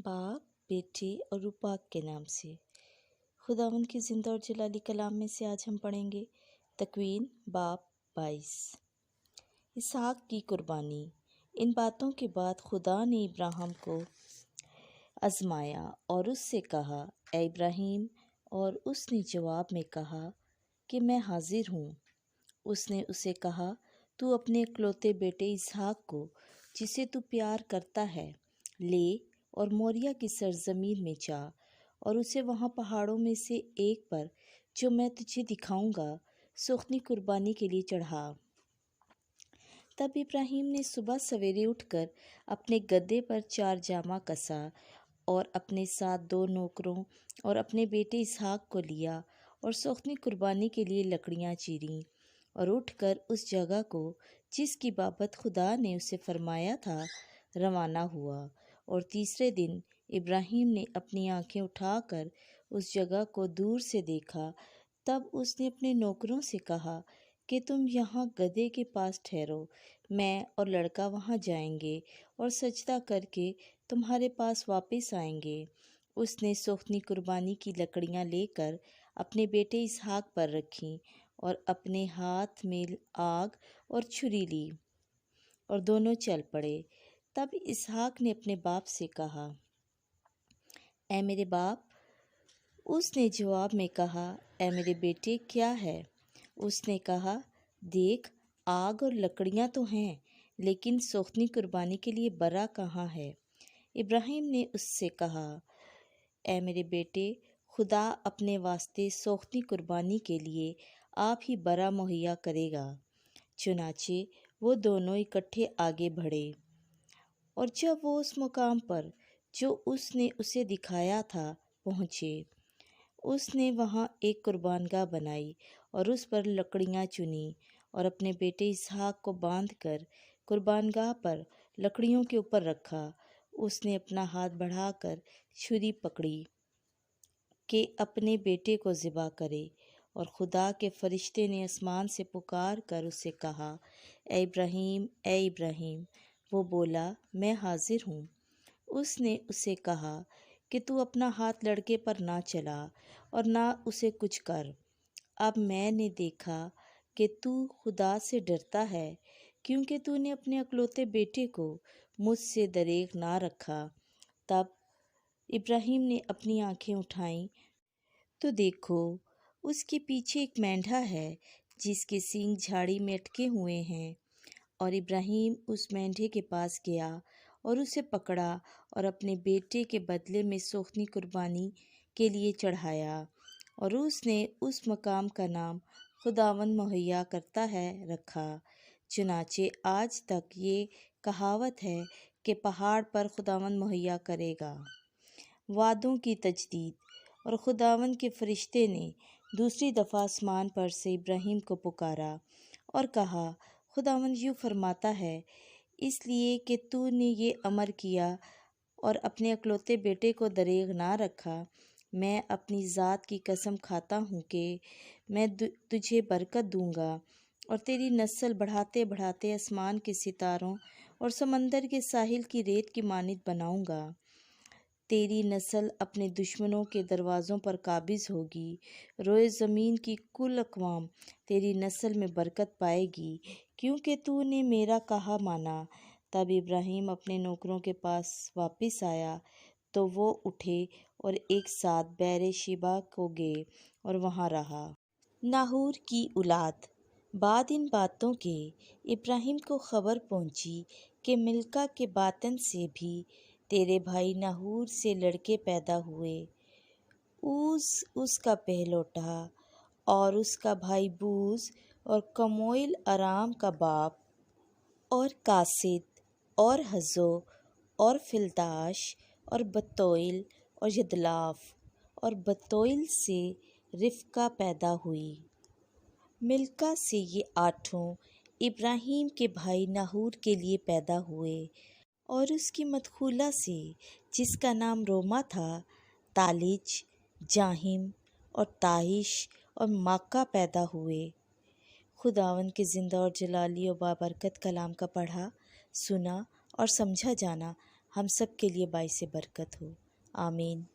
बाप, बेटे और रूह पाक के नाम से। खुदावंद की ज़िंदा और जलाली कलाम में से आज हम पढ़ेंगे तकवीन बाब 22। इसहाक की कुर्बानी। इन बातों के बाद खुदा ने इब्राहिम को आजमाया और उससे कहा, ए इब्राहिम, और उसने जवाब में कहा कि मैं हाजिर हूँ। उसने उसे कहा, तू अपने इकलौते बेटे इसहाक को, जिसे तू प्यार करता है, ले और मोरिया की सरजमीन में जा और उसे वहाँ पहाड़ों में से एक पर, जो मैं तुझे दिखाऊंगा, सुखनी कुर्बानी के लिए चढ़ा। तब इब्राहिम ने सुबह सवेरे उठकर अपने गद्दे पर 4 जामा कसा और अपने साथ 2 नौकरों और अपने बेटे इसहाक को लिया और सुखनी कुर्बानी के लिए लकड़ियाँ चीरीं और उठकर उस जगह को जिसकी बाबत खुदा ने उसे फरमाया था रवाना हुआ। और तीसरे दिन इब्राहिम ने अपनी आंखें उठाकर उस जगह को दूर से देखा। तब उसने अपने नौकरों से कहा कि तुम यहाँ गधे के पास ठहरो, मैं और लड़का वहाँ जाएंगे और सजदा करके तुम्हारे पास वापस आएंगे। उसने सुखनी कुर्बानी की लकड़ियाँ लेकर अपने बेटे इसहाक पर रखीं और अपने हाथ में आग और छुरी ली और दोनों चल पड़े। तब इसहाक ने अपने बाप से कहा, ऐ मेरे बाप। उसने जवाब में कहा, ऐ मेरे बेटे, क्या है? उसने कहा, देख, आग और लकड़ियाँ तो हैं, लेकिन सुखनी कुर्बानी के लिए बरा कहाँ है? इब्राहिम ने उससे कहा, ऐ मेरे बेटे, खुदा अपने वास्ते सुखनी कुर्बानी के लिए आप ही बरा मुहैया करेगा। चुनाचे वो दोनों इकट्ठे आगे बढ़े और जब वो उस मुकाम पर जो उसने उसे दिखाया था पहुँचे, उसने वहाँ एक कुर्बानगाह बनाई और उस पर लकड़ियाँ चुनी और अपने बेटे इसहाक को बांधकर कुर्बानगाह पर लकड़ियों के ऊपर रखा। उसने अपना हाथ बढ़ाकर छुरी पकड़ी कि अपने बेटे को ज़िबा करे, और खुदा के फरिश्ते ने आसमान से पुकार कर उससे कहा, ए इब्राहिम, ए इब्राहिम। वो बोला, मैं हाजिर हूँ। उसने उसे कहा कि तू अपना हाथ लड़के पर ना चला और ना उसे कुछ कर। अब मैंने देखा कि तू खुदा से डरता है, क्योंकि तूने अपने अकलौते बेटे को मुझसे दरेग ना रखा। तब इब्राहिम ने अपनी आंखें उठाईं तो देखो, उसके पीछे एक मेंढा है जिसके सींग झाड़ी में अटके हुए हैं। और इब्राहिम उस मेंढे के पास गया और उसे पकड़ा और अपने बेटे के बदले में सुखनी कुर्बानी के लिए चढ़ाया। और उसने उस मकाम का नाम खुदावंद मुहैया करता है रखा। चुनाचे आज तक ये कहावत है कि पहाड़ पर खुदावंद मुहैया करेगा। वादों की तजदीद। और खुदावंद के फरिश्ते ने दूसरी दफ़ा आसमान पर से इब्राहिम को पुकारा और कहा, खुदावंद यूँ फरमाता है, इसलिए कि तूने ये अमर किया और अपने अकलौते बेटे को दरेग ना रखा, मैं अपनी ज़ात की कसम खाता हूँ कि मैं तुझे बरकत दूंगा और तेरी नस्ल बढ़ाते बढ़ाते आसमान के सितारों और समंदर के साहिल की रेत की मानित बनाऊंगा। तेरी नस्ल अपने दुश्मनों के दरवाज़ों पर काबिज़ होगी। रोए ज़मीन की कुल अक़वाम तेरी नस्ल में बरकत पाएगी, क्योंकि तूने मेरा कहा माना। तब इब्राहिम अपने नौकरों के पास वापस आया तो वो उठे और एक साथ बैर शिबा को गए और वहाँ रहा। नाहूर की औलाद। बाद इन बातों के इब्राहिम को खबर पहुँची कि मिल्का के बातन से भी तेरे भाई नाहूर से लड़के पैदा हुए। उसका पहलौठा और उसका भाई बूज और कमोइल अराम का बाप और कासिद और हज़ो और फिल्दाश और बतोइल और यदलाफ और बतोइल से रिफ़का पैदा हुई। मिल्का से ये 8 इब्राहिम के भाई नाहूर के लिए पैदा हुए। और उसकी मदखूला से, जिसका नाम रोमा था, तालिज, जाहिम और ताइश और माका पैदा हुए। खुदावंद के ज़िंदा और जलाली और बाबरकत कलाम का पढ़ा, सुना और समझा जाना ہم سب کے لیے باعث برکت ہو۔ آمین۔